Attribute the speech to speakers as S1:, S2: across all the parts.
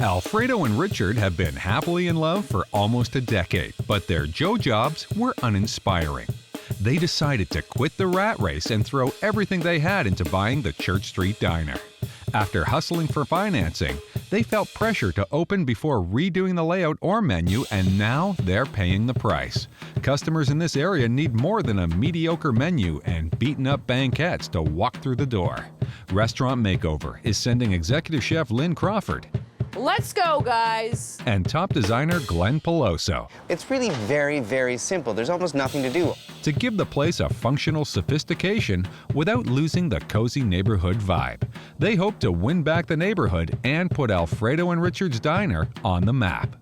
S1: Alfredo and Richard have been happily in love for almost a decade, but their Joe jobs were uninspiring. They decided to quit the rat race and throw everything they had into buying the Church Street Diner. After hustling for financing, they felt pressure to open before redoing the layout or menu, and now they're paying the price. Customers in this area need more than a mediocre menu and beaten-up banquets to walk through the door. Restaurant Makeover is sending executive chef Lynn Crawford
S2: Let's go, guys.
S1: and top designer Glen Peloso
S3: It's really very, very simple. There's almost nothing to do.
S1: to give the place a functional sophistication without losing the cozy neighborhood vibe. They hope to win back the neighborhood and put Alfredo and Richard's Diner on the map.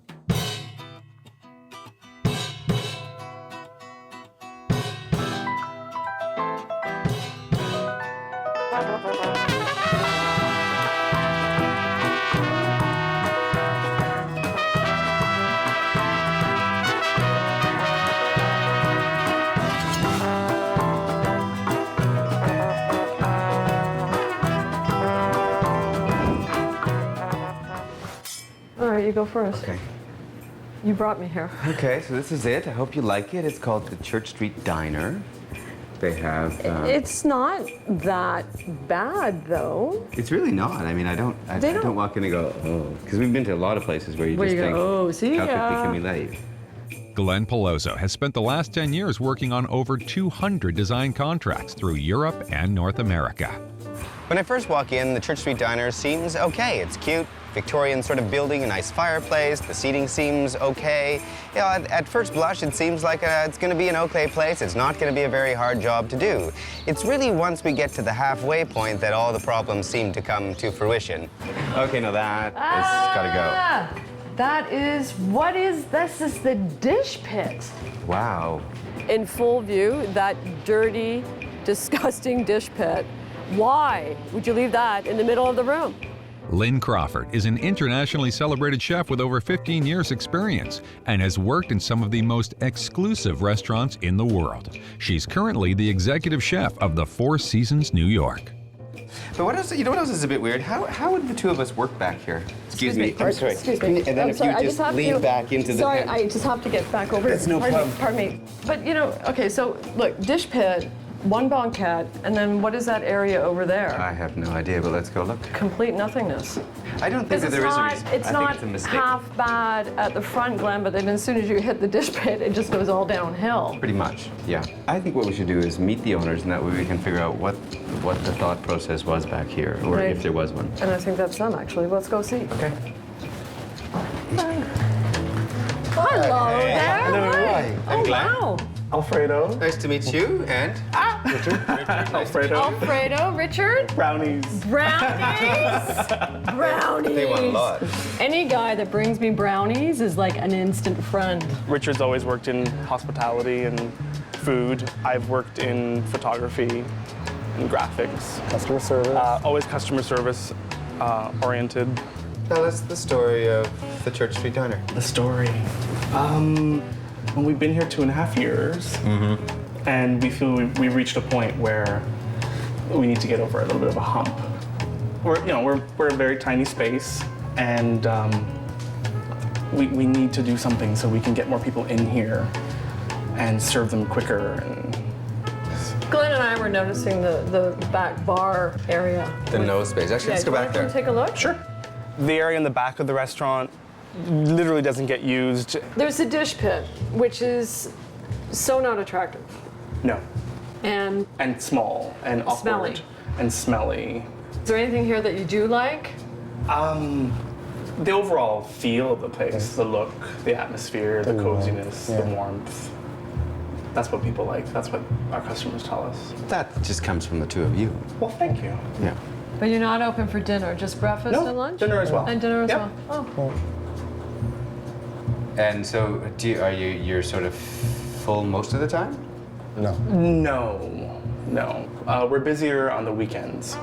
S2: All right, you go first.
S3: Okay.
S2: You brought me here.
S3: Okay, so this is it. I hope you like it. It's called the Church Street Diner. They have.
S2: It's not that bad, though.
S3: It's really not. I mean, I don't walk in and go, oh, because we've been to a lot of places where you
S2: Where
S3: just
S2: you go,
S3: think,
S2: "Oh, see
S3: how
S2: ya."
S3: quickly can we leave?
S1: Glen Peloso has spent the last 10 years working on over 200 design contracts through Europe and North America.
S3: When I first walk in, the Church Street Diner seems okay. It's cute, Victorian sort of building, a nice fireplace. The seating seems okay. You know, at first blush, it seems like it's going to be an okay place. It's not going to be a very hard job to do. It's really once we get to the halfway point that all the problems seem to come to fruition. Okay, now that has got to go.
S2: That is, what is, this is the dish pit.
S3: Wow.
S2: In full view, that dirty, disgusting dish pit. Why would you leave that in the middle of the room?
S1: Lynn Crawford is an internationally celebrated chef with over 15 years' experience and has worked in some of the most exclusive restaurants in the world. She's currently the executive chef of the Four Seasons New York.
S3: But what else, you know what else is a bit weird? How would the two of us work back here? Excuse me. Sorry.
S2: Excuse me.
S3: And then
S2: I'm
S3: if
S2: sorry, I
S3: you just
S2: have
S3: lean
S2: to-
S3: back into the...
S2: Sorry, I just have to get back over.
S3: That's no problem.
S2: Pardon me. But you know, okay, so look, dish pit, one banquet, and then what is that area over there?
S3: I have no idea, but let's go look.
S2: Complete nothingness.
S3: I don't think that there is a reason.
S2: It's
S3: I
S2: not
S3: think it's a mistake.
S2: half bad at the front, Glen, but then as soon as you hit the dish pit, it just goes all downhill.
S3: Pretty much, yeah. I think what we should do is meet the owners, and that way we can figure out what the thought process was back here, or
S2: Right.
S3: if there was one.
S2: And I think that's them, actually. Let's go see.
S3: Okay.
S2: Hello there.
S3: Hello.
S2: Hi.
S3: I'm
S2: Oh,
S3: Glen.
S2: wow.
S4: Alfredo.
S3: Nice to meet you, and
S4: Alfredo.
S2: Alfredo, Richard.
S4: Brownies.
S2: Brownies. Brownies.
S3: they want a lot.
S2: Any guy that brings me brownies is like an instant friend.
S4: Richard's always worked in hospitality and food. I've worked in photography and graphics.
S5: Customer service.
S4: Always customer service oriented.
S3: Tell us the story of the Church Street Diner.
S4: The story. Well, we've been here 2.5 years, and we feel we reached a point where we need to get over a little bit of a hump. We're a very tiny space, and we need to do something so we can get more people in here and serve them quicker. And
S2: Glen and I were noticing the back bar area.
S3: The nose space. Actually, let's go back
S2: Can
S3: there.
S2: you take a look?
S4: sure, the area in the back of the restaurant literally doesn't get used.
S2: There's a dish pit, which is so not attractive.
S4: No.
S2: And
S4: And small and awkward
S2: Smelly.
S4: and smelly.
S2: is there anything here that you do like?
S4: The overall feel of the place, the look, the atmosphere, the coziness, the warmth. That's what people like. That's what our customers tell us.
S3: That just comes from the two of you.
S4: Well, thank you.
S3: Yeah.
S2: But you're not open for dinner, just breakfast
S4: No,
S2: and lunch?
S4: dinner as well.
S2: And dinner as
S4: Yep.
S2: well. Oh.
S3: And so, you're sort of full most of the time?
S5: No.
S4: No. We're busier on the weekends.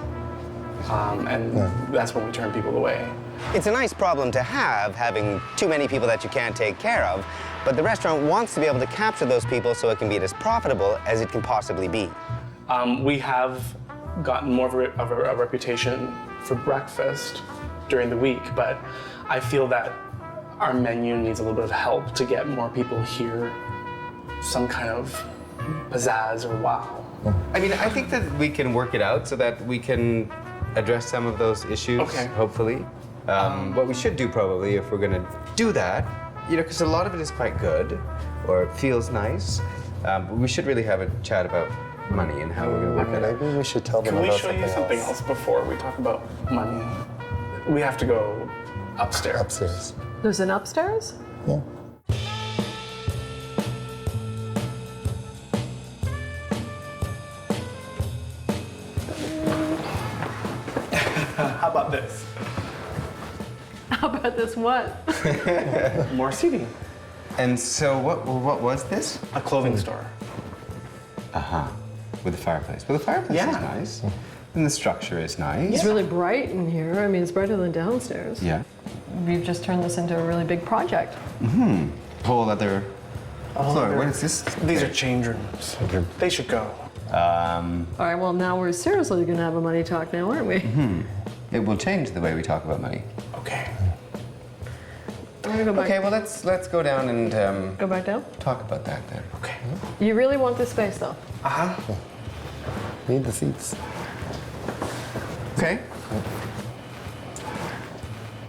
S4: And that's when we turn people away.
S3: It's a nice problem to have, having too many people that you can't take care of, but the restaurant wants to be able to capture those people so it can be as profitable as it can possibly be.
S4: We have gotten more of a reputation for breakfast during the week, but I feel that our menu needs a little bit of help to get more people here, some kind of pizzazz or wow.
S3: I mean, I think that we can work it out so that we can address some of those issues, hopefully. What we should do probably, if we're gonna do that, you know, because a lot of it is quite good, or it feels nice, we should really have a chat about money and how we're gonna work it out.
S5: Maybe we should tell them
S4: Can we
S5: about
S4: show you something else before we talk about money? We have to go upstairs.
S5: Upstairs.
S2: There's an upstairs?
S5: Yeah.
S4: How about this?
S2: How about this what?
S4: More seating.
S3: And so what was this?
S4: A clothing store.
S3: Uh-huh. With a fireplace. Well, the fireplace is nice. And the structure is nice.
S2: It's really bright in here. I mean, it's brighter than downstairs.
S3: Yeah.
S2: We've just turned this into a really big project.
S3: Whole other floor. What is this?
S4: These are change rooms. They should go.
S2: All right, well, now we're seriously going to have a money talk now, aren't we?
S3: It will change the way we talk about money.
S4: Okay.
S2: We're going to go back.
S3: Okay, well, let's go down and
S2: Go back down?
S3: talk about that then.
S4: Okay.
S2: You really want this space, though?
S4: Uh-huh.
S5: Need the seats.
S3: Okay.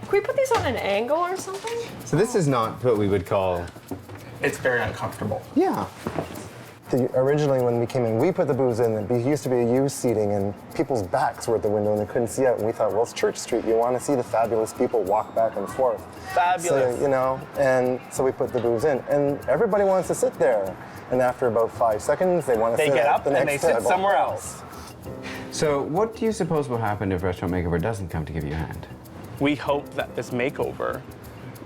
S2: Can we put these on an angle or something?
S3: So this is not what we would call.
S4: It's very uncomfortable.
S3: Yeah.
S5: Originally, when we came in, we put the booths in. It used to be a used seating, and people's backs were at the window, and they couldn't see out. And we thought, well, it's Church Street. You want to see the fabulous people walk back and forth.
S4: Fabulous.
S5: So, you know, and so we put the booths in, and everybody wants to sit there. And after about 5 seconds, they want to sit
S4: They get
S5: at
S4: up
S5: the
S4: and
S5: next
S4: they sit
S5: table.
S4: somewhere else.
S3: So what do you suppose will happen if Restaurant Makeover doesn't come to give you a hand?
S4: We hope that this makeover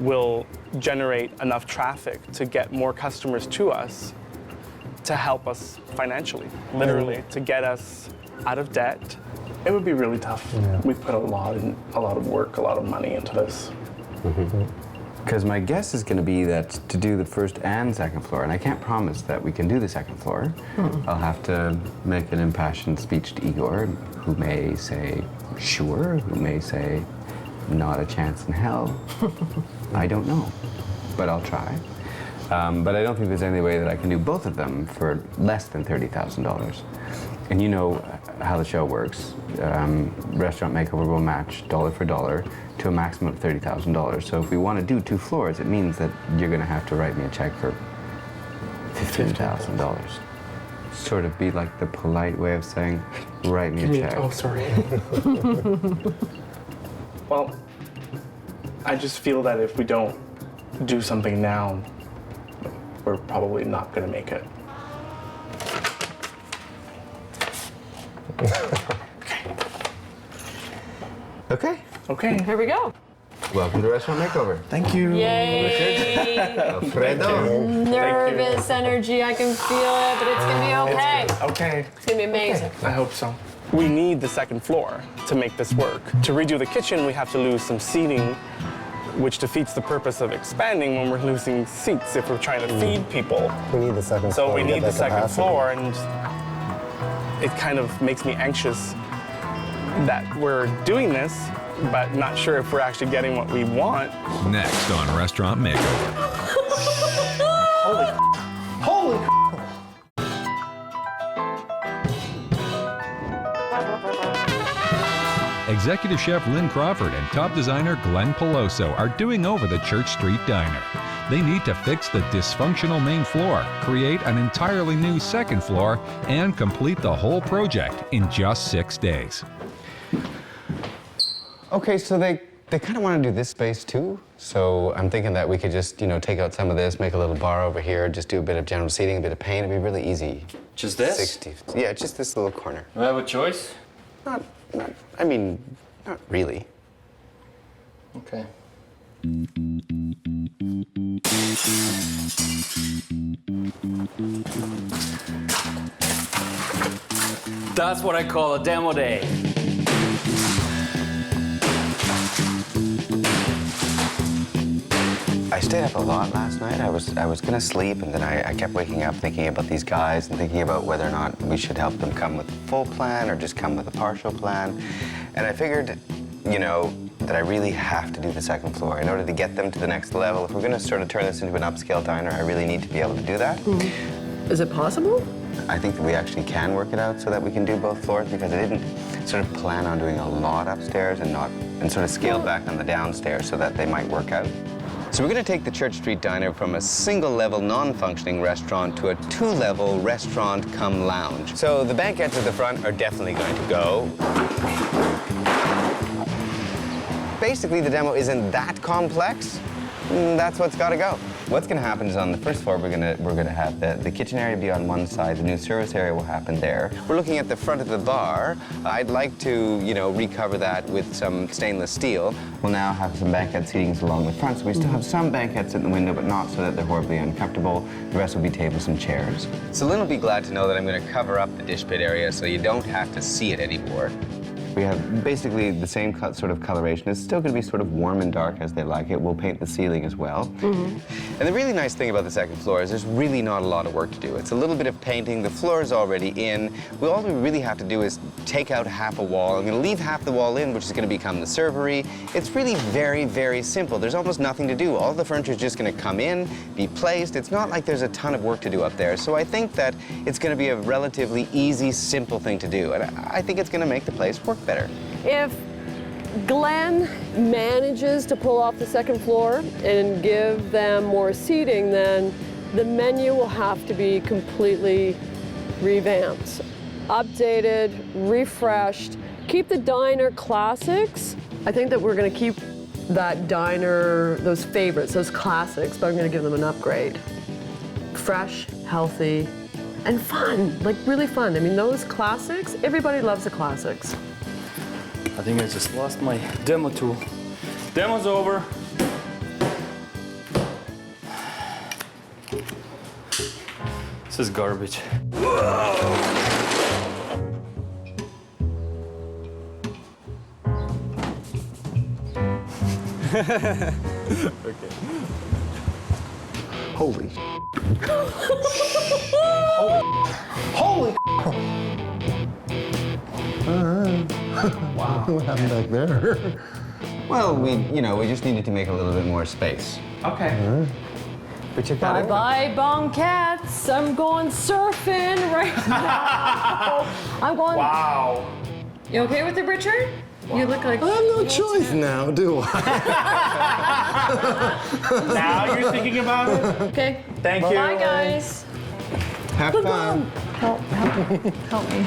S4: will generate enough traffic to get more customers to us to help us financially, literally, to get us out of debt. It would be really tough.
S5: Yeah.
S4: We've put a lot of work, a lot of money into this.
S3: Because my guess is going to be that to do the first and second floor, and I can't promise that we can do the second floor, I'll have to make an impassioned speech to Igor, who may say, sure, who may say, not a chance in hell. I don't know, but I'll try. But I don't think there's any way that I can do both of them for less than $30,000. And you know how the show works. Restaurant Makeover will match dollar for dollar to a maximum of $30,000. So if we want to do 2 floors, it means that you're going to have to write me a check for $15,000. Sort of be like the polite way of saying, write me a check.
S4: Oh, sorry. Well, I just feel that if we don't do something now, we're probably not going to make it.
S3: Okay.
S4: Okay.
S2: Here we go.
S3: Welcome to Restaurant Makeover.
S4: Thank you.
S2: Yay!
S3: Alfredo.
S2: Nervous energy, I can feel it, but it's gonna be okay.
S4: Okay.
S2: It's gonna be amazing.
S4: I hope so. We need the second floor to make this work. To redo the kitchen, we have to lose some seating, which defeats the purpose of expanding when we're losing seats if we're trying to feed people.
S5: We need the second floor.
S4: So we
S5: to get
S4: need the
S5: that
S4: second
S5: capacity.
S4: floor, and it kind of makes me anxious that we're doing this, but not sure if we're actually getting what we want.
S1: Next on Restaurant Makeover.
S4: Holy
S1: Executive Chef Lynn Crawford and top designer Glen Peloso are doing over the Church Street Diner. They need to fix the dysfunctional main floor, create an entirely new second floor, and complete the whole project in just 6 days.
S3: Okay, so they kind of want to do this space too. So I'm thinking that we could just, take out some of this, make a little bar over here, just do a bit of general seating, a bit of paint. It'd be really easy.
S6: Just this?
S3: 60. Yeah, just this little corner.
S6: Do I have a choice?
S3: Not really.
S6: Okay. That's what I call a demo day.
S3: I stayed up a lot last night. I was gonna sleep, and then I kept waking up thinking about these guys and thinking about whether or not we should help them come with a full plan or just come with a partial plan. And I figured, that I really have to do the second floor. In order to get them to the next level, if we're going to sort of turn this into an upscale diner, I really need to be able to do that.
S2: Is it possible?
S3: I think that we actually can work it out so that we can do both floors, because I didn't sort of plan on doing a lot upstairs and sort of scaled back on the downstairs so that they might work out. So we're going to take the Church Street Diner from a single-level, non-functioning restaurant to a two-level restaurant come lounge. So the banquets at the front are definitely going to go. Basically, the demo isn't that complex. That's what's got to go. What's going to happen is on the first floor, we're going to have the kitchen area be on one side. The new service area will happen there. We're looking at the front of the bar. I'd like to, recover that with some stainless steel. We'll now have some banquet seatings along the front, so we still have some banquets at the window, but not so that they're horribly uncomfortable. The rest will be tables and chairs. So Lynn will be glad to know that I'm going to cover up the dish pit area so you don't have to see it anymore. We have basically the same sort of coloration. It's still going to be sort of warm and dark as they like it. We'll paint the ceiling as well. And the really nice thing about the second floor is there's really not a lot of work to do. It's a little bit of painting. The floor is already in. All we really have to do is take out half a wall. I'm going to leave half the wall in, which is going to become the servery. It's really very, very simple. There's almost nothing to do. All the furniture is just going to come in, be placed. It's not like there's a ton of work to do up there. So I think that it's going to be a relatively easy, simple thing to do. And I think it's going to make the place work better.
S2: If Glen manages to pull off the second floor and give them more seating, then the menu will have to be completely revamped, updated, refreshed. Keep the diner classics. I think that we're going to keep that diner, those favorites, those classics, but I'm going to give them an upgrade. Fresh, healthy, and fun, like really fun. I mean, those classics, everybody loves the classics.
S6: I think I just lost my demo tool. Demo's over. This is garbage.
S3: Okay. Holy.
S5: Holy. Wow. What happened back there?
S3: Well, we just needed to make a little bit more space.
S4: Okay.
S3: We took that over.
S2: Bye-bye, banquets. I'm going surfing right now. I'm going.
S4: Wow.
S2: You okay with it, Richard? Wow. You look like.
S5: I have no choice now, do I?
S4: Now you're thinking about it?
S2: Okay.
S4: Thank you.
S2: Bye, guys.
S3: Have fun.
S2: Help me.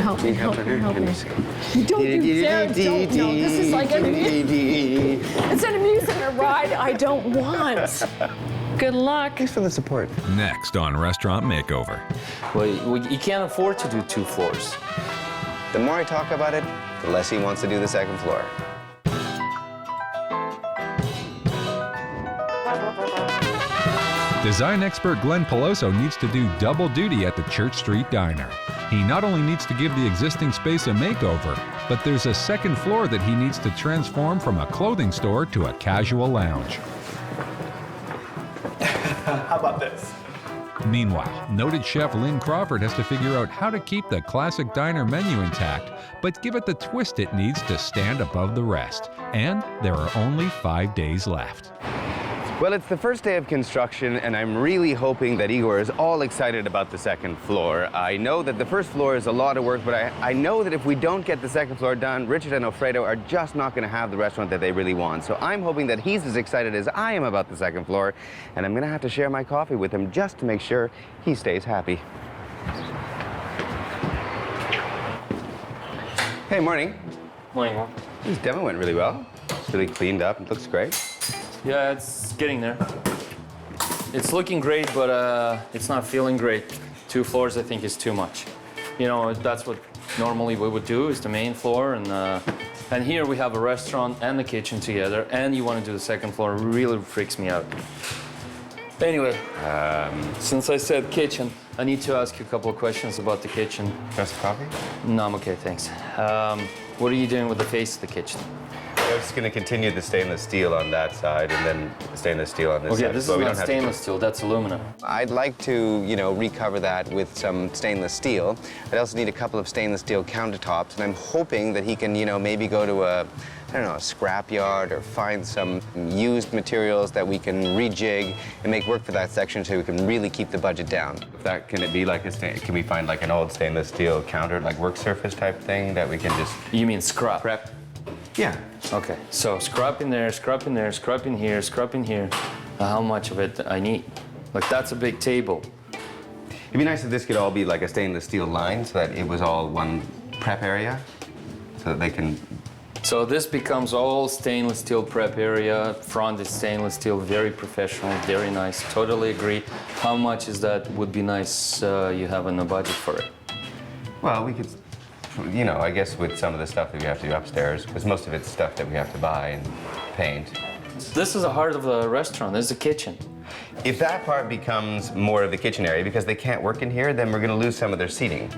S2: Don't you dare, don't. No, this is like it's an amusement ride I don't want. Good luck.
S3: Thanks for the support.
S1: Next on Restaurant Makeover.
S6: Well, you can't afford to do 2 floors.
S3: The more I talk about it, the less he wants to do the second floor.
S1: Design expert Glen Peloso needs to do double duty at the Church Street Diner. He not only needs to give the existing space a makeover, but there's a second floor that he needs to transform from a clothing store to a casual lounge.
S4: How about this?
S1: Meanwhile, noted chef Lynn Crawford has to figure out how to keep the classic diner menu intact, but give it the twist it needs to stand above the rest. And there are only 5 days left.
S3: Well, it's the first day of construction, and I'm really hoping that Igor is all excited about the second floor. I know that the first floor is a lot of work, but I know that if we don't get the second floor done, Richard and Alfredo are just not going to have the restaurant that they really want. So I'm hoping that he's as excited as I am about the second floor, and I'm going to have to share my coffee with him just to make sure he stays happy. Hey, morning.
S6: Morning.
S3: This demo went really well. It's really cleaned up. It looks great.
S6: Yeah, it's getting there. It's looking great, but it's not feeling great. 2 floors, I think, is too much. That's what normally we would do, is the main floor, and here we have a restaurant and the kitchen together, and you want to do the second floor. It really freaks me out. Anyway, since I said kitchen, I need to ask you a couple of questions about the kitchen.
S3: Just coffee?
S6: No, I'm okay, thanks. What are you doing with the face of the kitchen?
S3: I'm just going to continue the stainless steel on that side and then the stainless steel on this side.
S6: Okay, this is not stainless steel, that's aluminum.
S3: I'd like to, recover that with some stainless steel. I'd also need a couple of stainless steel countertops, and I'm hoping that he can, maybe go to I don't know, a scrap yard or find some used materials that we can rejig and make work for that section so we can really keep the budget down. Can it be like can we find like an old stainless steel counter, like work surface type thing that we can just...
S6: You mean scrap?
S3: Prep? Yeah.
S6: Okay, so scrap in there, scrap in there, scrap in here, scrap in here. How much of it I need? Like, that's a big table.
S3: It'd be nice if this could all be like a stainless steel line so that it was all one prep area so that they can...
S6: So this becomes all stainless steel prep area. Front is stainless steel, very professional, very nice. Totally agree. How much is that? Would be nice you have in the budget for it.
S3: Well, we could, you know, I guess with some of the stuff that we have to do upstairs, because most of it's stuff that we have to buy and paint.
S6: This is the heart of the restaurant. This is the kitchen.
S3: If that part becomes more of the kitchen area because they can't work in here, then we're going to lose some of their seating.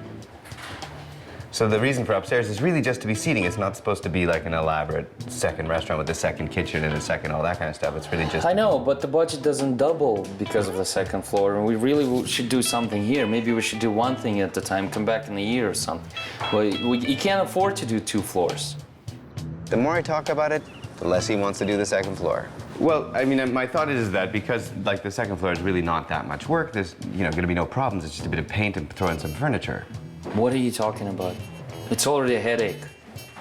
S3: So the reason for upstairs is really just to be seating. It's not supposed to be like an elaborate second restaurant with a second kitchen and a second all that kind of stuff. It's really just...
S6: I know, but the budget doesn't double because of the second floor. And we really should do something here. Maybe we should do one thing at a time, come back in a year or something. Well, you can't afford to do 2 floors.
S3: The more I talk about it, the less he wants to do the second floor. Well, I mean, my thought is that because like the second floor is really not that much work, there's, you know, going to be no problems. It's just a bit of paint and throw in some furniture.
S6: What are you talking about? It's already a headache.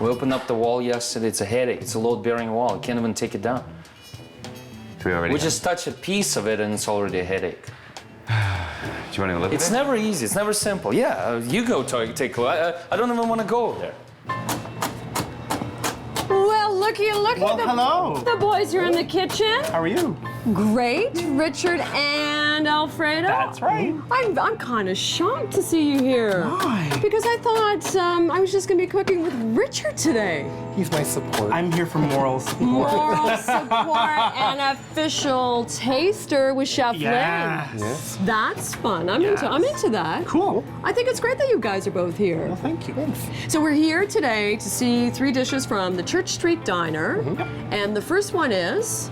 S6: We opened up the wall yesterday. It's a headache. It's a load-bearing wall. You can't even take it down. We just touch a piece of it and it's already a headache.
S3: Do you want to look at it?
S6: It's never easy. It's never simple. Yeah, you go take a look. I don't even want to go over there.
S2: Well, looky.
S4: Well, hello.
S2: The boys are in the kitchen.
S4: How are you?
S2: Great, Richard and Alfredo.
S4: That's right.
S2: I'm kind of shocked to see you here.
S4: Why?
S2: Because I thought I was just going to be cooking with Richard today.
S5: He's my support.
S4: I'm here for moral support.
S2: Moral support and official taster with Chef Lynn.
S4: Yes.
S2: That's fun. I'm into that.
S4: Cool.
S2: I think it's great that you guys are both here.
S4: Well, thank you.
S2: So we're here today to see 3 dishes from the Church Street Diner. And the first one is...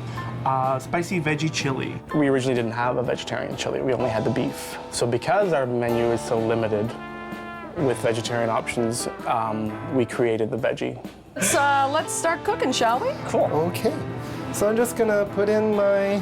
S4: Spicy veggie chili. We originally didn't have a vegetarian chili. We only had the beef. So because our menu is so limited with vegetarian options, we created the veggie.
S2: So let's start cooking, shall we?
S4: Cool.
S5: Okay. So I'm just gonna put in my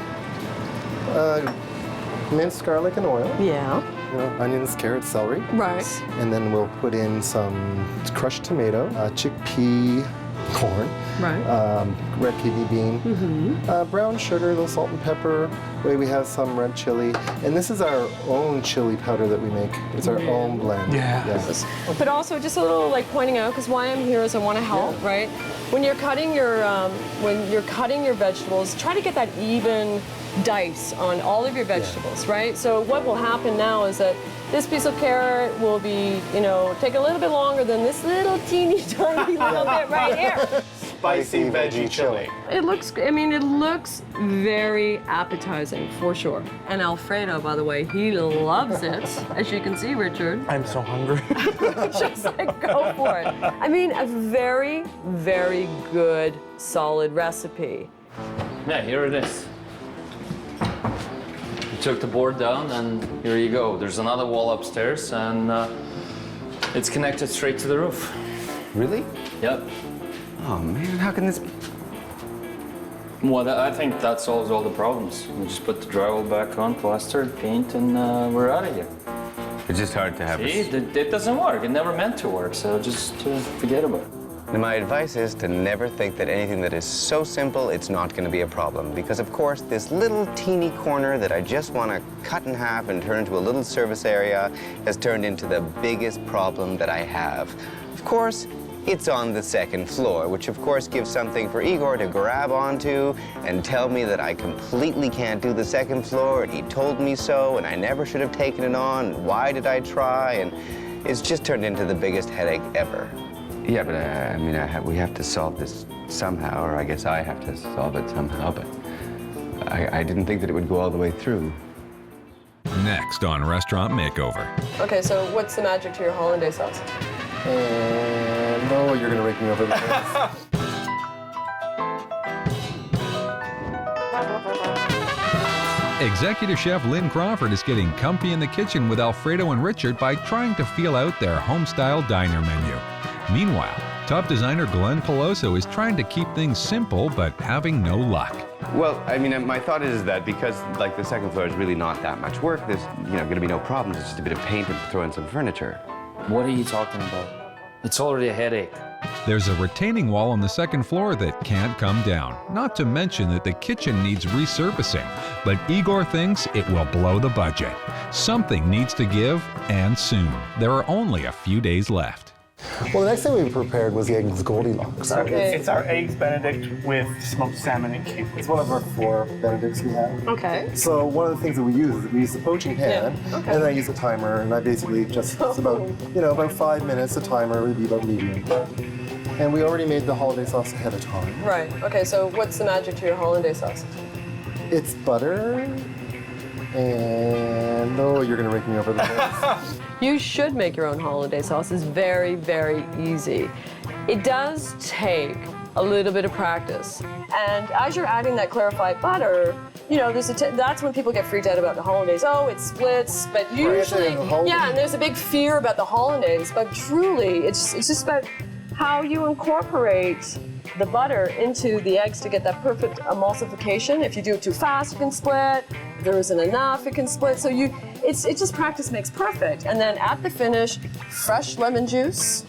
S5: minced garlic and oil.
S2: Yeah.
S5: You know, onions, carrots, celery.
S2: Right.
S5: And then we'll put in some crushed tomato, chickpea, corn,
S2: Right.
S5: red kidney bean, brown sugar, a little salt and pepper. We have some red chili, and this is our own chili powder that we make. It's our own blend.
S4: Yeah.
S5: Yes.
S2: But also just a little like pointing out, because why I'm here is I want to help, right? When you're cutting your vegetables, try to get that even dice on all of your vegetables, right? So what will happen now is that this piece of carrot will be, take a little bit longer than this little teeny tiny little bit right here.
S4: Spicy veggie chili.
S2: It looks very appetizing, for sure. And Alfredo, by the way, he loves it, as you can see, Richard.
S4: I'm so hungry.
S2: Just like, go for it. I mean, a very, very good, solid recipe.
S6: Yeah, here it is. You took the board down and here you go. There's another wall upstairs and it's connected straight to the roof.
S3: Really?
S6: Yep.
S3: Oh man, how can this...
S6: Well, I think that solves all the problems. We just put the drywall back on, plaster, paint, and we're out of here.
S3: It's just hard to have
S6: See, it doesn't work. It never meant to work, so just forget about it.
S3: And my advice is to never think that anything that is so simple, it's not going to be a problem. Because of course, this little teeny corner that I just want to cut in half and turn into a little service area has turned into the biggest problem that I have. Of course, it's on the second floor, which of course gives something for Igor to grab onto and tell me that I completely can't do the second floor, and he told me so, and I never should have taken it on, and why did I try? And it's just turned into the biggest headache ever. Yeah, but I mean, we have to solve this somehow, or I guess I have to solve it somehow, but I didn't think that it would go all the way through.
S1: Next on Restaurant Makeover.
S2: Okay, so what's the magic to your hollandaise sauce?
S5: No, you're gonna rake me over the place.
S1: Executive Chef Lynn Crawford is getting comfy in the kitchen with Alfredo and Richard by trying to feel out their home-style diner menu. Meanwhile, Top designer Glen Peloso is trying to keep things simple but having no luck.
S7: Well, I mean, my thought is that because like the second floor is really not that much work, there's going to be no problems. It's just a bit of paint and throw in some furniture.
S6: What are you talking about? It's already a headache.
S1: There's a retaining wall on the second floor that can't come down, not to mention that the kitchen needs resurfacing. But Igor thinks it will blow the budget. Something needs to give, and soon. There are only a few days left.
S5: Well, the next thing we prepared was the eggs Goldilocks.
S2: Okay.
S4: It's our eggs Benedict with smoked salmon and capers.
S5: It's one of our 4 Benedicts we have.
S2: Okay.
S5: So one of the things that we use is we use the poaching pan,
S2: Yeah, okay.
S5: and then I use a timer, and I basically just, it's about, about 5 minutes, the timer would be about medium. And we already made the hollandaise sauce ahead of time.
S2: Right. Okay, so what's the magic to your hollandaise sauce?
S5: It's butter, and you're gonna rake me over the place.
S2: You should make your own hollandaise sauce. It's very, very easy. It does take a little bit of practice. And as you're adding that clarified butter, that's when people get freaked out about the hollandaise. Oh, it splits, but usually, and there's a big fear about the hollandaise, but truly, it's just about how you incorporate the butter into the eggs to get that perfect emulsification. If you do it too fast, it can split. If there isn't enough, it can split. So it's just practice makes perfect. And then at the finish, fresh lemon juice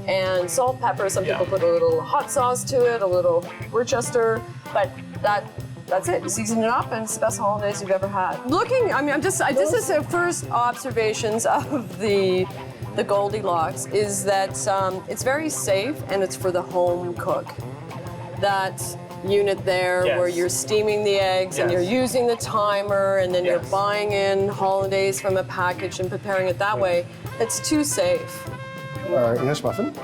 S2: and salt, pepper. Some people put a little hot sauce to it, a little Worcester, but that's it. You season it up, and it's the best hollandaise you've ever had. This is the first observations of the Goldilocks is that it's very safe and it's for the home cook. That unit there where you're steaming the eggs and you're using the timer and then you're buying in hollandaise from a package and preparing it that way, it's too safe.
S5: Our English muffin.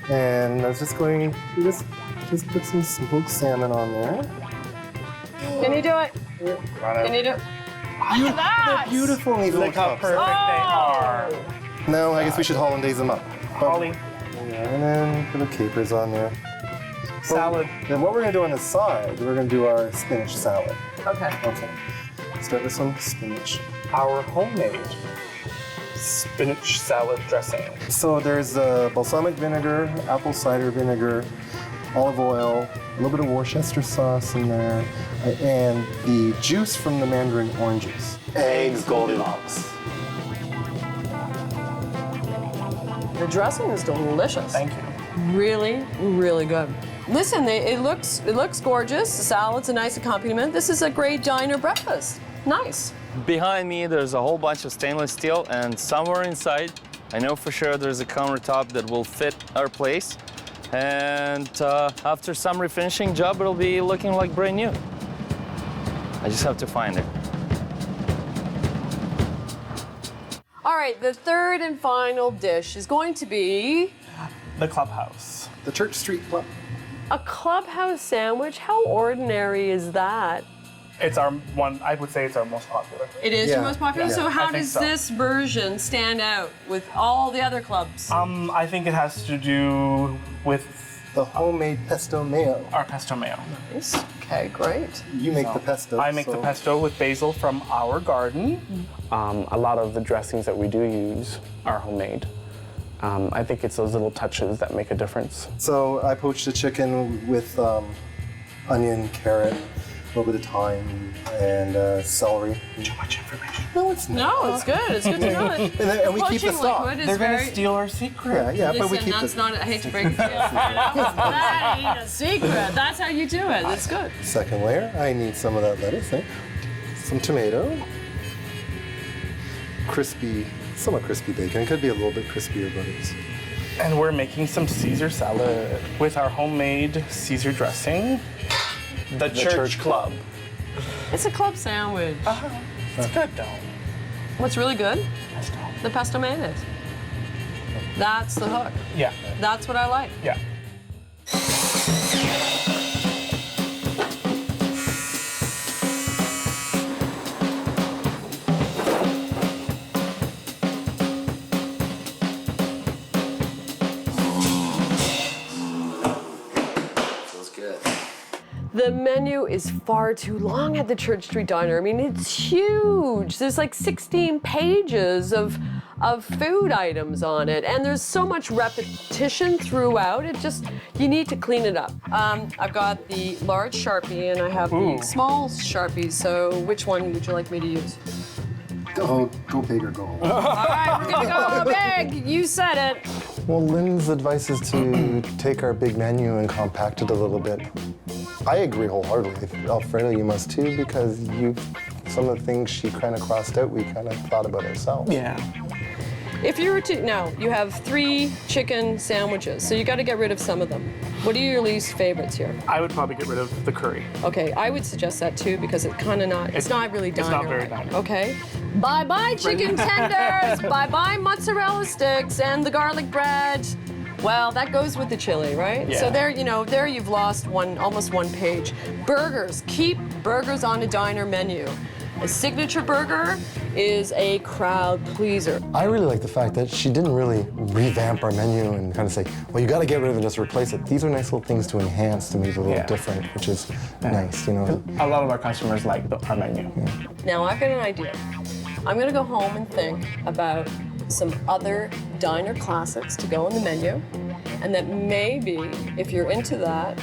S5: And I was just going to just put some smoked salmon on there.
S2: Can you do it? Can you do it? Look at that!
S5: They're beautiful.
S4: Look how perfect they are.
S5: Now I guess we should hollandaise them up.
S4: Holly.
S5: And then put the capers on there.
S4: Salad.
S5: Then what we're gonna do on the side, we're gonna do our spinach salad.
S2: Okay.
S5: Okay. Start with some spinach.
S4: Our homemade spinach salad dressing.
S5: So there's balsamic vinegar, apple cider vinegar, olive oil, a little bit of Worcester sauce in there, and the juice from the mandarin oranges. Eggs Goldilocks.
S2: The dressing is delicious.
S4: Thank you.
S2: Really, really good. Listen, it looks gorgeous. The salad's a nice accompaniment. This is a great diner breakfast. Nice.
S6: Behind me, there's a whole bunch of stainless steel, and somewhere inside, I know for sure there's a countertop that will fit our place. And after some refinishing job, it'll be looking like brand new. I just have to find it.
S2: All right, the third and final dish is going to be
S4: The clubhouse.
S5: The Church Street Club.
S2: a clubhouse sandwich. How ordinary is that?
S4: It's our one, I would say it's our most popular.
S2: It is your most popular?
S5: Yeah.
S2: So how
S4: I think
S2: does
S4: so.
S2: this version stand out with all the other clubs?
S4: I think it has to do with
S5: The homemade pesto mayo.
S4: our pesto mayo.
S2: Nice. Okay, great.
S5: You make the pesto.
S4: I make the pesto with basil from our garden.
S8: A lot of the dressings that we do use are homemade. I think it's those little touches that make a difference.
S5: So I poached the chicken with onion, carrot, a little bit of thyme, and celery.
S4: Too much information.
S5: No, it's not.
S2: No, it's good. It's good to know it.
S5: And we keep the
S2: Poaching
S5: stock.
S2: liquid is
S4: They're gonna
S2: very...
S4: steal our secret.
S5: Yeah, but we
S2: Listen,
S5: keep
S2: that's
S5: the
S2: not, I hate to break it to you. That ain't a secret. That's how you do it. It's good.
S5: second layer. I need some of that lettuce, some tomato, crispy, somewhat crispy bacon. It could be a little bit crispier, but it's...
S4: And we're making some Caesar salad with our homemade Caesar dressing. The Church Club.
S2: It's a club sandwich.
S4: It's good though.
S2: What's really good? The pesto mayonnaise. That's the hook.
S4: Yeah,
S2: That's what I like.
S4: yeah.
S2: The menu is far too long at the Church Street Diner. I mean, it's huge. There's like 16 pages of food items on it, and there's so much repetition throughout. You need to clean it up. I've got the large Sharpie, and I have the small Sharpie, so which one would you like me to use?
S5: Go big or go home.
S2: All right, we're gonna go big. You said it.
S5: Well, Lynn's advice is to take our big menu and compact it a little bit. I agree wholeheartedly. Alfredo, you must too, because some of the things she kind of crossed out, we kind of thought about ourselves.
S4: Yeah.
S2: If you were to, now, you have 3 chicken sandwiches, so you got to get rid of some of them. What are your least favorites here?
S4: I would probably get rid of the curry.
S2: Okay, I would suggest that too, because it's not really diner.
S4: It's not very diner.
S2: Okay. Bye-bye chicken tenders, bye-bye mozzarella sticks, and the garlic bread. Well, that goes with the chili, right?
S4: Yeah.
S2: So there you've lost almost 1 page. Burgers, keep burgers on a diner menu. A signature burger is a crowd pleaser.
S5: I really like the fact that she didn't really revamp our menu and kind of say, well, you got to get rid of it and just replace it. These are nice little things to enhance, to make it a little different, which is nice, you know.
S4: A lot of our customers like our menu.
S5: Yeah.
S2: Now, I've got an idea. I'm gonna go home and think about some other diner classics to go on the menu, and that maybe, if you're into that,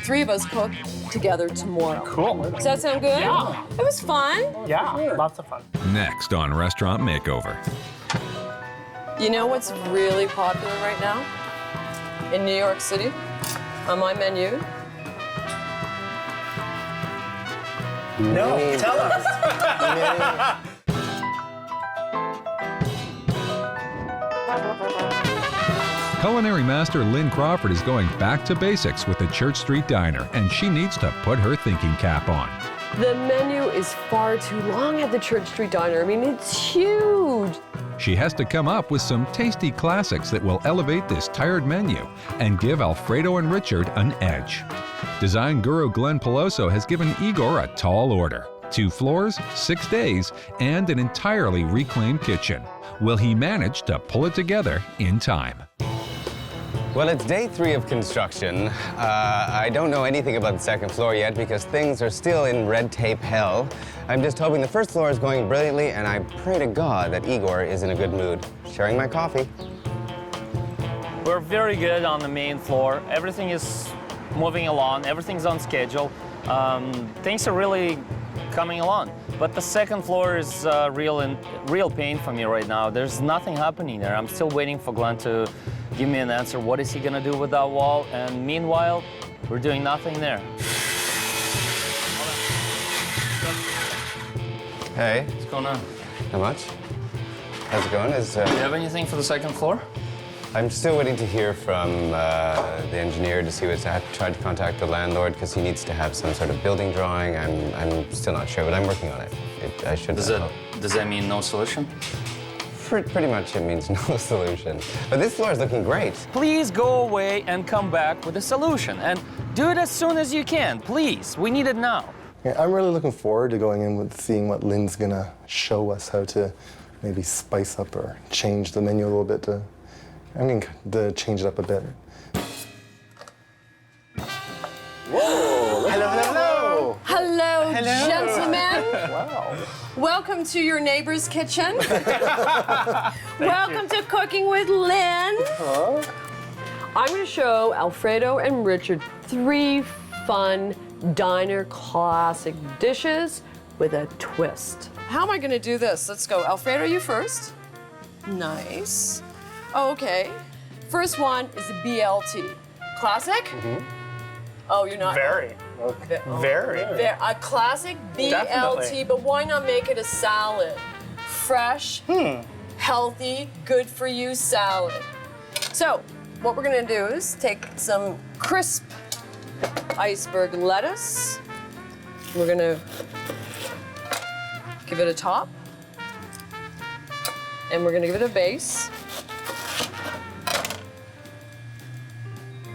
S2: 3 of us cook together tomorrow.
S4: Cool.
S2: Does that sound good?
S4: Yeah.
S2: It was fun.
S4: Yeah, lots of fun.
S1: Next on Restaurant Makeover.
S2: You know what's really popular right now in New York City on my menu?
S4: No, tell us.
S1: Culinary master Lynn Crawford is going back to basics with the Church Street Diner, and she needs to put her thinking cap on.
S2: The menu is far too long at the Church Street Diner. I mean, it's huge.
S1: She has to come up with some tasty classics that will elevate this tired menu and give Alfredo and Richard an edge. Design guru Glen Peloso has given Igor a tall order: 2 floors, 6 days, and an entirely reclaimed kitchen. Will he manage to pull it together in time?
S3: Well, it's day 3 of construction. I don't know anything about the 2nd floor yet because things are still in red tape hell. I'm just hoping the 1st floor is going brilliantly, and I pray to God that Igor is in a good mood. Sharing my coffee.
S6: We're very good on the main floor. Everything is moving along. Everything's on schedule. Things are really coming along. But the 2nd floor is real pain for me right now. There's nothing happening there. I'm still waiting for Glen to give me an answer. What is he gonna do with that wall? And meanwhile, we're doing nothing there.
S3: Hey.
S6: What's going on?
S3: How much? How's it going?
S6: Do you have anything for the 2nd floor?
S3: I'm still waiting to hear from the engineer to see what's I have tried to contact the landlord because he needs to have some sort of building drawing. I'm still not sure, but I'm working on it. I should.
S6: Does that mean no solution?
S3: Pretty much it means no solution. But this floor is looking great.
S6: Please go away and come back with a solution. And do it as soon as you can, please. We need it now.
S5: Yeah, I'm really looking forward to going in with seeing what Lynn's gonna show us, how to maybe spice up or change the menu a little bit to change it up a bit.
S4: Whoa! Hello.
S2: Hello, gentlemen.
S5: Wow.
S2: Welcome to your neighbor's kitchen. Welcome to Cooking with Lynn. I'm going to show Alfredo and Richard 3 fun diner classic dishes with a twist. How am I going to do this? Let's go. Alfredo, you first. Nice. Okay. First one is a BLT. Classic? Mm-hmm. Oh, you're not?
S4: Very.
S5: Okay.
S4: Very.
S2: A classic BLT,
S4: Definitely.
S2: but why not make it a salad? Fresh, healthy, good for you salad. So, what we're gonna do is take some crisp iceberg lettuce. We're gonna give it a top. And we're gonna give it a base.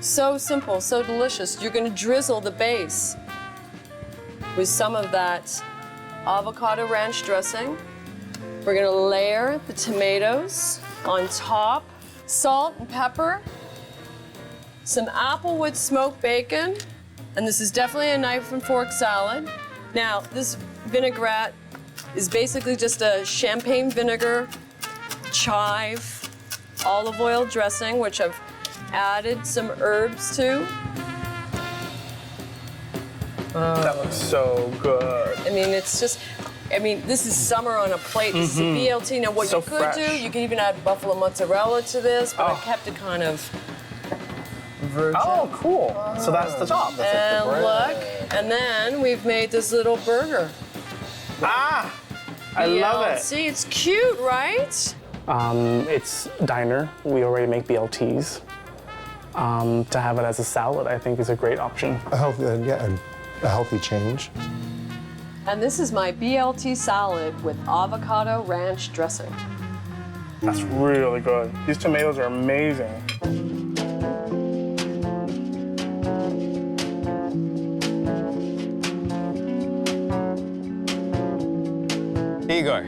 S2: So simple, so delicious. You're gonna drizzle the base with some of that avocado ranch dressing. We're gonna layer the tomatoes on top, salt and pepper, some applewood smoked bacon, And this is definitely a knife and fork salad. Now, this vinaigrette is basically just a champagne vinegar, chive, olive oil dressing, which I've added some herbs to.
S8: That looks so good.
S2: I mean, it's just, this is summer on a plate. This is a BLT. Now, what
S8: So
S2: you could
S8: fresh.
S2: do, you could even add buffalo mozzarella to this, but I kept it kind of virgin.
S8: Oh, cool. So that's the top.
S2: And look, and then we've made this little burger.
S8: Ah! I love it.
S2: See, it's cute, right?
S8: It's diner. We already make BLTs. To have it as a salad, I think, is a great option.
S5: A healthy change.
S2: And this is my BLT salad with avocado ranch dressing.
S8: That's really good. These tomatoes are amazing.
S3: Igor,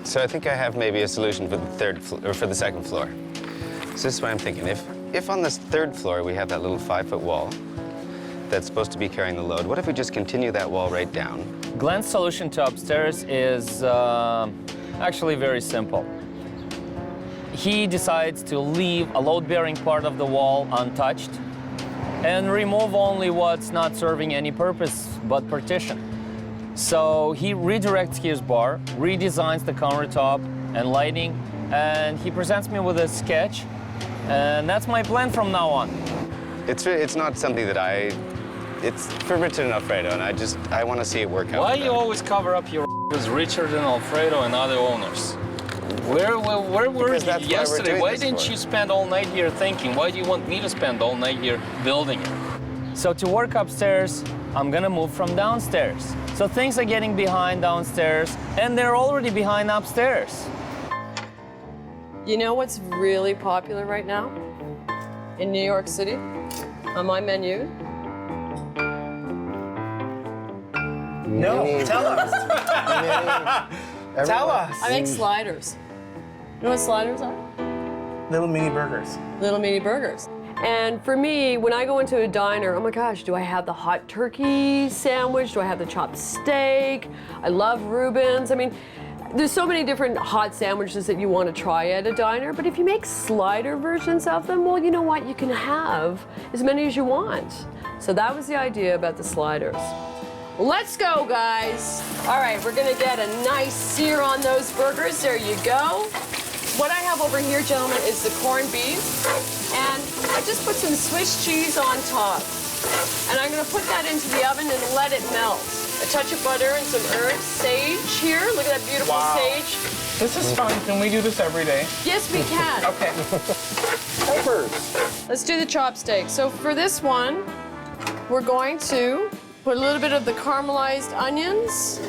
S3: so I think I have maybe a solution for the second floor. So this is what I'm thinking. If on this third floor we have that little 5-foot wall that's supposed to be carrying the load, what if we just continue that wall right down?
S6: Glen's solution to upstairs is actually very simple. He decides to leave a load-bearing part of the wall untouched and remove only what's not serving any purpose but partition. So he redirects his bar, redesigns the countertop and lighting, and he presents me with a sketch, and that's my plan from now on.
S3: It's not something that it's for Richard and Alfredo, and I want to see it work out.
S6: Why
S3: for
S6: you
S3: them.
S6: always cover up your with Richard and Alfredo and other owners? Where were
S3: Because
S6: you
S3: that's why we're
S6: yesterday?
S3: doing
S6: Why
S3: this
S6: didn't
S3: for.
S6: you spend all night here thinking? Why do you want me to spend all night here building it? So to work upstairs, I'm gonna move from downstairs. So things are getting behind downstairs, and they're already behind upstairs.
S2: You know what's really popular right now in New York City on my menu?
S8: No, tell us. Tell us.
S2: I make sliders. You know what sliders are?
S8: Little mini burgers.
S2: Little mini burgers. And for me, when I go into a diner, oh my gosh, do I have the hot turkey sandwich? Do I have the chopped steak? I love Reubens. I mean, there's so many different hot sandwiches that you want to try at a diner, but if you make slider versions of them, well, you know what? You can have as many as you want. So that was the idea about the sliders. Let's go, guys. All right, we're gonna get a nice sear on those burgers. There you go. What I have over here, gentlemen, is the corned beef, and I just put some Swiss cheese on top. And I'm gonna put that into the oven and let it melt. A touch of butter and some herbs, sage here. Look at that beautiful sage.
S8: This is fun. Can we do this every day?
S2: Yes, we can.
S8: Okay.
S5: Peppers.
S2: Let's do the chopstick. So for this one, we're going to put a little bit of the caramelized onions,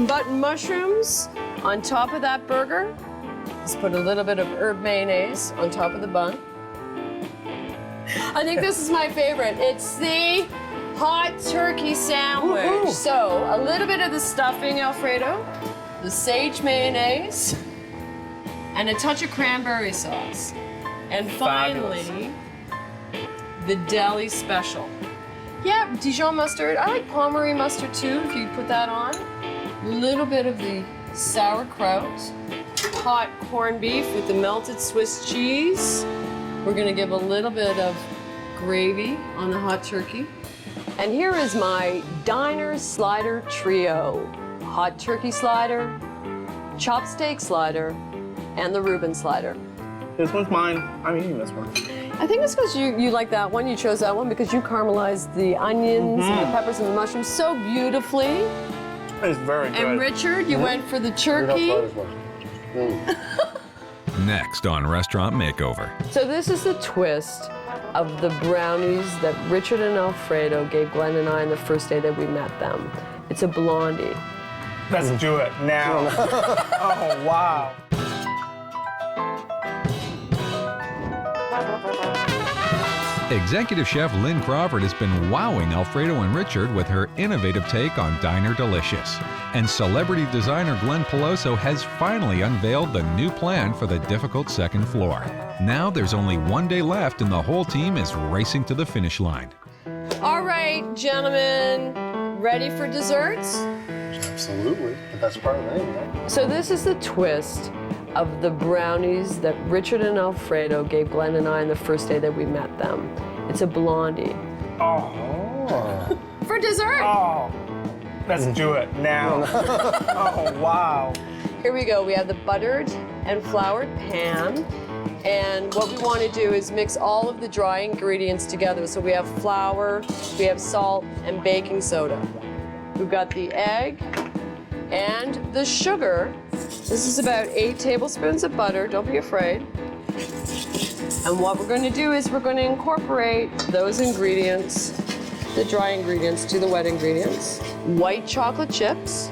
S2: button mushrooms on top of that burger. Let's put a little bit of herb mayonnaise on top of the bun. I think this is my favorite. It's the hot turkey sandwich.
S8: Woo-hoo.
S2: So a little bit of the stuffing Alfredo, the sage mayonnaise, and a touch of cranberry sauce. And finally, the deli special. Yeah, Dijon mustard. I like Pommery mustard too, if you put that on. A little bit of the sauerkraut, hot corned beef with the melted Swiss cheese. We're gonna give a little bit of gravy on the hot turkey. And here is my diner slider trio. Hot turkey slider, chopped steak slider, and the Reuben slider.
S8: This one's mine. I'm eating this one.
S2: I think it's because you like that one, you chose that one because you caramelized the onions and the peppers and the mushrooms so beautifully.
S8: It's very good.
S2: And Richard, you went for the turkey.
S1: Next on Restaurant Makeover.
S2: So this is the twist of the brownies that Richard and Alfredo gave Glen and I on the first day that we met them. It's a blondie.
S8: Let's do it now. Oh, wow.
S1: Executive Chef Lynn Crawford has been wowing Alfredo and Richard with her innovative take on Diner Delicious. And celebrity designer Glen Peloso has finally unveiled the new plan for the difficult second floor. Now there's only one day left and the whole team is racing to the finish line.
S2: right, gentlemen, ready for desserts?
S5: Absolutely. But that's part of the name, right?
S2: So this is the twist of the brownies that Richard and Alfredo gave Glen and I on the first day that we met them. It's a blondie.
S5: Oh.
S2: For dessert!
S8: Oh, let's do it now. Oh, wow.
S2: Here we go. We have the buttered and floured pan. And what we want to do is mix all of the dry ingredients together. So we have flour, we have salt, and baking soda. We've got the egg and the sugar. This is about 8 tablespoons of butter. Don't be afraid. And what we're going to do is we're going to incorporate those ingredients, the dry ingredients, to the wet ingredients. White chocolate chips.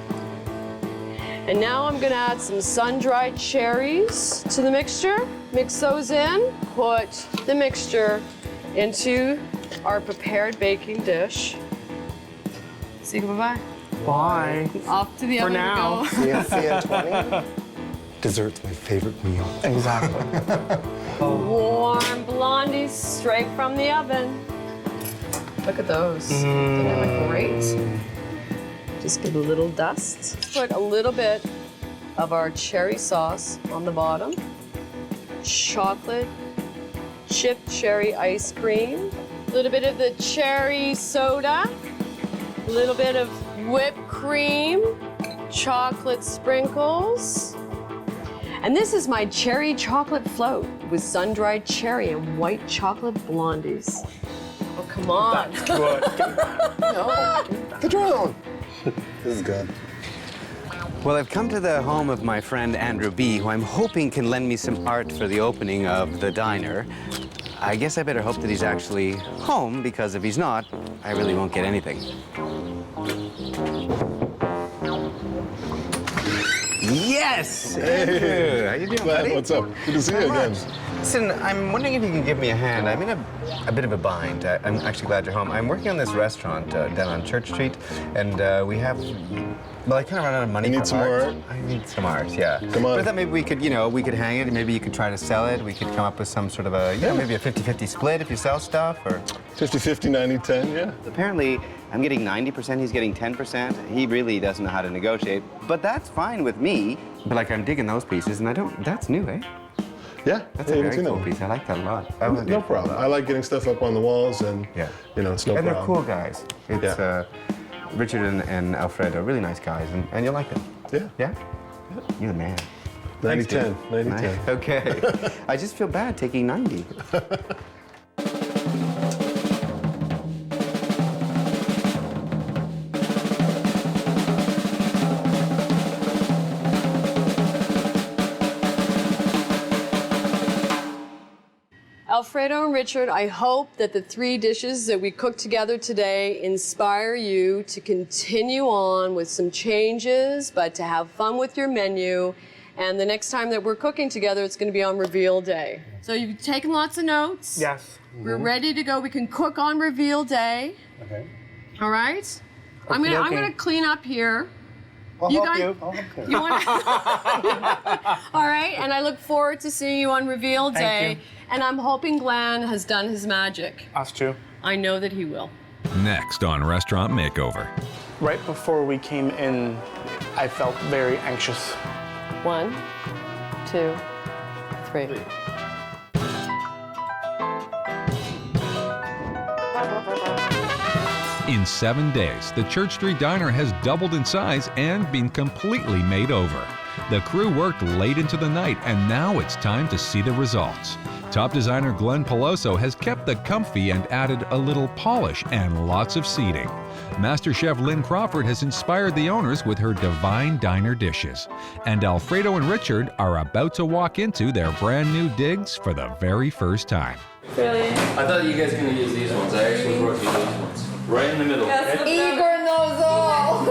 S2: And now I'm gonna add some sun-dried cherries to the mixture. Mix those in, put the mixture into our prepared baking dish. Say bye-bye.
S8: Bye.
S2: Off to the
S8: For
S2: oven
S8: now.
S2: we go.
S5: See you at 20. Dessert's my favorite meal.
S8: Exactly.
S2: Warm blondies straight from the oven. Look at those. Don't they look great? Just give a little dust. Put a little bit of our cherry sauce on the bottom. Chocolate chipped cherry ice cream. A little bit of the cherry soda. A little bit of whipped cream. Chocolate sprinkles. And this is my cherry chocolate float with sun-dried cherry and white chocolate blondies. Oh, come on.
S8: Good.
S5: The drone. This is good.
S3: Well, I've come to the home of my friend Andrew B., who I'm hoping can lend me some art for the opening of the diner. I guess I better hope that he's actually home, because if he's not, I really won't get anything. Yes! Andrew! How you doing, buddy?
S9: What's up? Good to see you again.
S3: Listen, I'm wondering if you can give me a hand. I'm in a bit of a bind. I'm actually glad you're home. I'm working on this restaurant down on Church Street, and we have, well, I kind of run out of money
S9: You
S3: for
S9: need some
S3: art.
S9: more art?
S3: I need some art, yeah.
S9: Come on.
S3: But I thought maybe we could, we could hang it, and maybe you could try to sell it. We could come up with some sort of a, maybe a 50-50 split if you sell stuff, or...
S9: 50-50, 90-10, yeah.
S3: Apparently, I'm getting 90%, he's getting 10%. He really doesn't know how to negotiate, but that's fine with me. But like, I'm digging those pieces, and that's new, eh?
S9: Yeah,
S3: That's
S9: yeah,
S3: a
S9: you
S3: very
S9: can
S3: cool
S9: know.
S3: piece. I like that a lot.
S9: No problem. I like getting stuff up on the walls, and
S3: Yeah.
S9: it's no
S3: And
S9: problem.
S3: they're cool guys. It's
S9: Yeah.
S3: Richard and Alfredo, really nice guys, and you'll like them.
S9: Yeah.
S3: Yeah? You're the man. Thanks,
S9: 90-10,
S3: dude.
S9: 90-10.
S3: Okay. I just feel bad taking 90.
S2: Alfredo and Richard, I hope that the 3 dishes that we cooked together today inspire you to continue on with some changes, but to have fun with your menu. And the next time that we're cooking together, it's going to be on reveal day. So you've taken lots of notes.
S8: Yes.
S2: We're ready to go. We can cook on reveal day.
S5: Okay.
S2: All right? I'm gonna clean up here.
S5: I'll
S2: You
S5: help
S2: guys-
S5: you. I'll help you.
S2: You want? All right, and I look forward to seeing you on reveal day.
S8: Thank you.
S2: And I'm hoping Glen has done his magic.
S8: Us too.
S2: I know that he will.
S1: Next on Restaurant Makeover.
S8: Right before we came in, I felt very anxious.
S2: 1, 2, 3.
S1: In 7 days, the Church Street Diner has doubled in size and been completely made over. The crew worked late into the night, and now it's time to see the results. Top designer Glen Peloso has kept the comfy and added a little polish and lots of seating. Master Chef Lynn Crawford has inspired the owners with her divine diner dishes. And Alfredo and Richard are about to walk into their brand new digs for the very first time.
S2: Really?
S6: I thought you guys were gonna use these ones. I actually brought you these ones. Right in the middle.
S2: Igor knows all.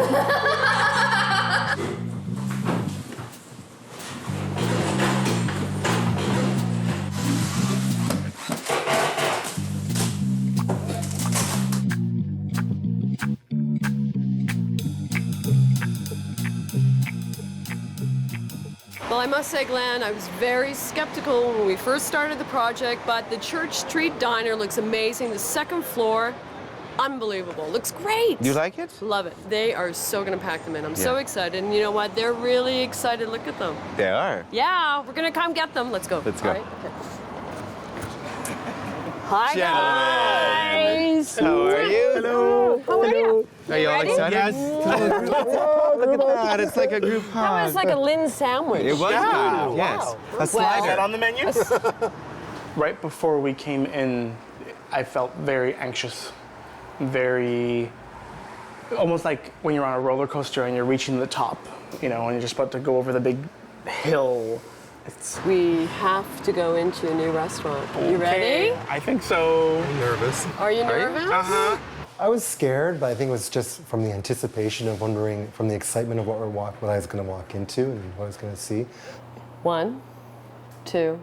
S2: Well, I must say, Glen, I was very skeptical when we first started the project, but the Church Street Diner looks amazing. The second floor unbelievable. Looks great.
S7: You like it?
S2: Love it. They are so gonna pack them in. I'm so
S7: Yeah.
S2: excited. And you know what? They're really excited. Look at them.
S7: They are.
S2: Yeah, we're gonna come get them. Let's go.
S7: Let's go.
S2: All right, okay. Hi guys.
S7: How are you? Hello.
S2: How are you?
S7: Are you all
S2: ready?
S7: excited? Yes. Oh, look at that. It's like a group hug.
S2: That was like a Lynn sandwich.
S7: It was good, yes. A slider.
S4: Is that on the menu? Right before we came in, I felt very anxious, very, almost like when you're on a roller coaster and you're reaching the top, you know, and you're just about to go over the big hill.
S2: We have to go into a new restaurant. You ready?
S4: I think so.
S5: Nervous.
S2: Are you nervous?
S4: Uh-huh.
S5: I was scared, but I think it was just from the anticipation of wondering, from the excitement of what I was going to walk into and what I was going to see.
S2: 1, 2,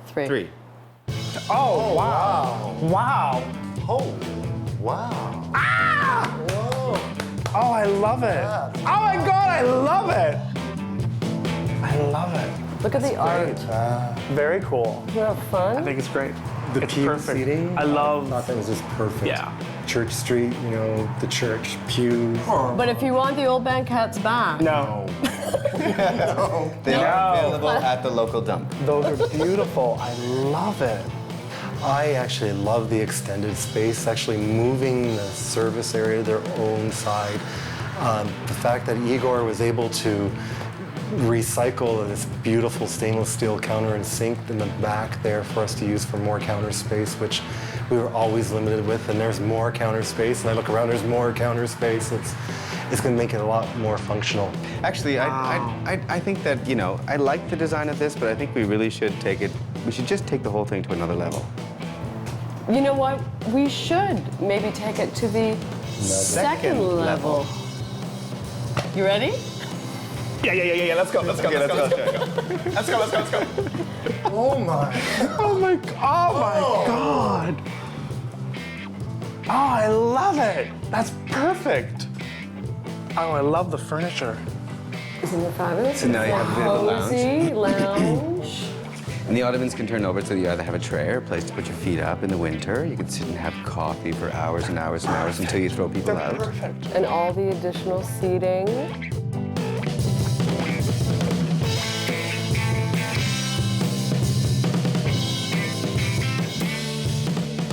S2: 3.
S7: 3.
S4: Oh, wow. Wow.
S5: Oh, wow.
S4: Ah!
S5: Whoa.
S4: Oh, I love it.
S5: Yeah.
S4: Oh my God, I love it. I love it.
S2: Look at the art.
S4: Very cool.
S2: You have fun?
S4: I think it's great.
S5: The
S4: It's
S5: pew
S4: perfect.
S5: seating.
S4: I
S5: I
S4: love.
S5: thought that was just perfect.
S4: Yeah.
S5: Church Street, you know, the church pews.
S2: But if you want the old banquets back,
S4: No,
S7: They are available at the local dump.
S4: those are beautiful. I love it.
S5: I actually love the extended space, actually moving the service area to their own side. The fact that Igor was able to recycle this beautiful stainless steel counter and sink in the back there for us to use for more counter space, which we were always limited with, and there's more counter space, and I look around, there's more counter space. It's going to make it a lot more functional.
S7: Actually, I think that, you know, I like the design of this, but I think we really should take it, we should just take the whole thing to another level.
S2: you know what? We should maybe take it to the second level. You ready?
S4: Yeah. Let's go. Let's go.
S7: Okay,
S4: Let's go.
S7: let's go.
S4: Let's go.
S5: Oh my.
S4: Oh my God. Oh, I love it. That's perfect. Oh, I love the furniture.
S2: Isn't it fabulous?
S7: So now you have a bit of a lounge.
S2: Cozy lounge.
S7: And the ottomans can turn over so you either have a tray or a place to put your feet up in the winter. You can sit and have coffee for hours and hours and hours until you throw people out.
S4: Perfect.
S2: And all the additional seating.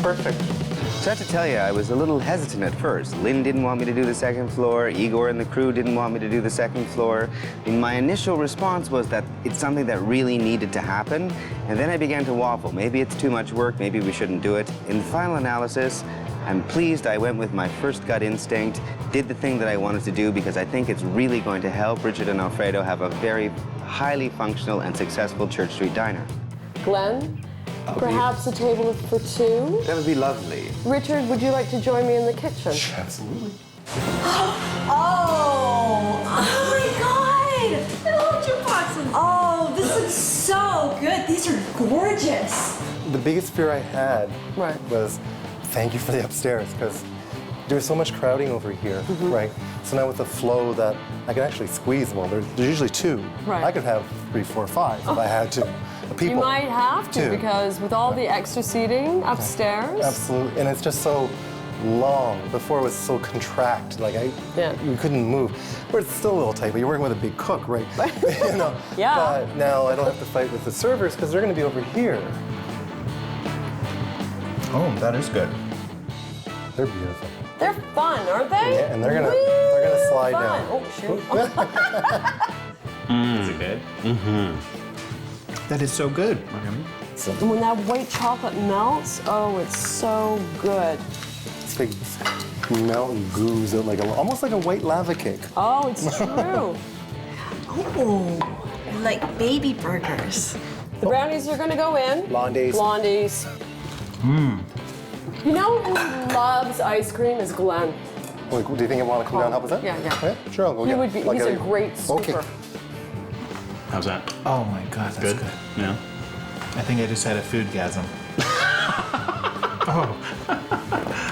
S4: Perfect.
S7: So I have to tell you, I was a little hesitant at first. Lynn didn't want me to do the second floor. Igor and the crew didn't want me to do the second floor. And my initial response was that it's something that really needed to happen. And then I began to waffle. Maybe it's too much work. Maybe we shouldn't do it. In the final analysis, I'm pleased I went with my first gut instinct, did the thing that I wanted to do because I think it's really going to help Richard and Alfredo have a very highly functional and successful Church Street diner.
S2: Glen, perhaps a table for 2.
S7: That would be lovely.
S2: Richard, would you like to join me in the kitchen?
S5: Absolutely.
S10: Oh my God! I love your boxes. Oh, this looks so good. These are gorgeous.
S5: The biggest fear I had
S2: Right.
S5: was thank you for the upstairs, because there's so much crowding over here, right? So now with the flow that I can actually squeeze, well, there's usually 2.
S2: Right.
S5: I could have 3, 4, 5 if I had to. People.
S2: You might have to,
S5: too.
S2: because with all the extra seating upstairs.
S5: Absolutely, and it's just so long. Before it was so contract, like you couldn't move. But it's still a little tight, but you're working with a big cook, right? You know?
S2: Yeah.
S5: But now I don't have to fight with the servers because they're going to be over here.
S11: Oh, that is good.
S5: They're beautiful.
S2: They're fun, aren't they?
S5: Yeah, and they're gonna slide
S2: fun.
S5: down.
S2: Oh shoot.
S11: Is it good? Mm-hmm. That is so good.
S2: And when that white chocolate melts, oh, it's so good.
S5: It's like mountain goos out like almost like a white lava cake.
S2: Oh, it's true.
S10: Oh, like baby burgers.
S2: The brownies are gonna go in.
S5: Blondies.
S2: Blondies. You know who loves ice cream is Glen.
S5: Like, do you think you want to come down and help us out?
S2: Yeah.
S5: Okay, sure, I'll go
S2: He
S5: get
S2: would be.
S5: I'll
S2: He's
S5: get
S2: a
S5: it.
S2: great scooper.
S5: Okay.
S11: How's that? Oh my God, that's good. Yeah. I think I just had a foodgasm. Oh,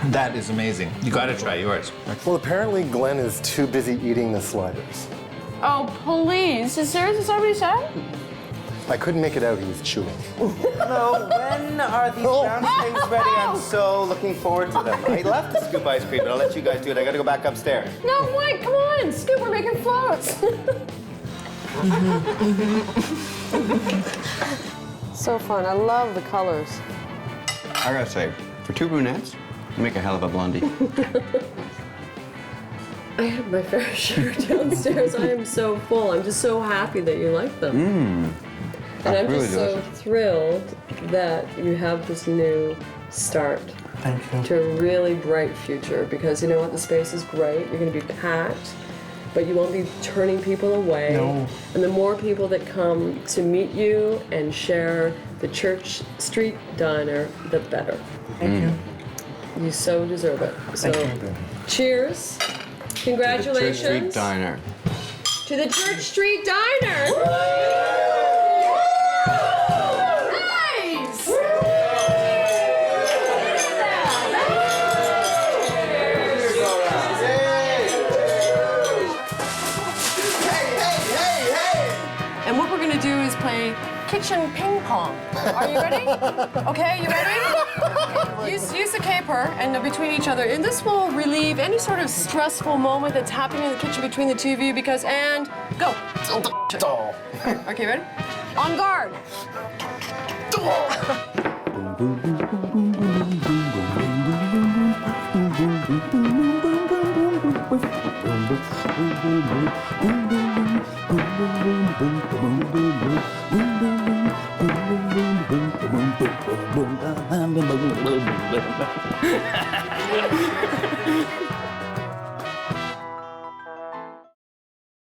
S11: that is amazing. You got to try yours.
S5: Well, apparently Glenn is too busy eating the sliders.
S2: Oh please! Is that what he said?
S5: I couldn't make it out. He was chewing.
S7: No, when are these brown things ready? I'm so looking forward to them. I love to scoop ice cream, but I'll let you guys do it. I gotta go back upstairs.
S2: No, wait, come on, Scoop, we're making floats. So fun, I love the colors.
S3: I gotta say, for two brunettes, you make a hell of a blondie.
S2: I had my fair share downstairs. I am so full. I'm just so happy that you like them. And I'm
S3: really
S2: just so
S3: delicious.
S2: thrilled that you have this new start
S4: Thank you.
S2: to a really bright future, because you know what, the space is great. You're going to be packed, but you won't be turning people away.
S4: No.
S2: And the more people that come to meet you and share the Church Street Diner, the better.
S4: Thank you.
S2: You so deserve it. So,
S4: Thank you.
S2: cheers.
S3: Church
S2: Congratulations
S3: Street Diner.
S2: to the Church Street Diner. Nice! And what we're gonna do is play kitchen ping pong. Are you ready? Okay, you ready? Use the caper and between each other. And this will relieve any sort of stressful moment that's happening in the kitchen between the two of you, because, and go. Okay, ready? On guard.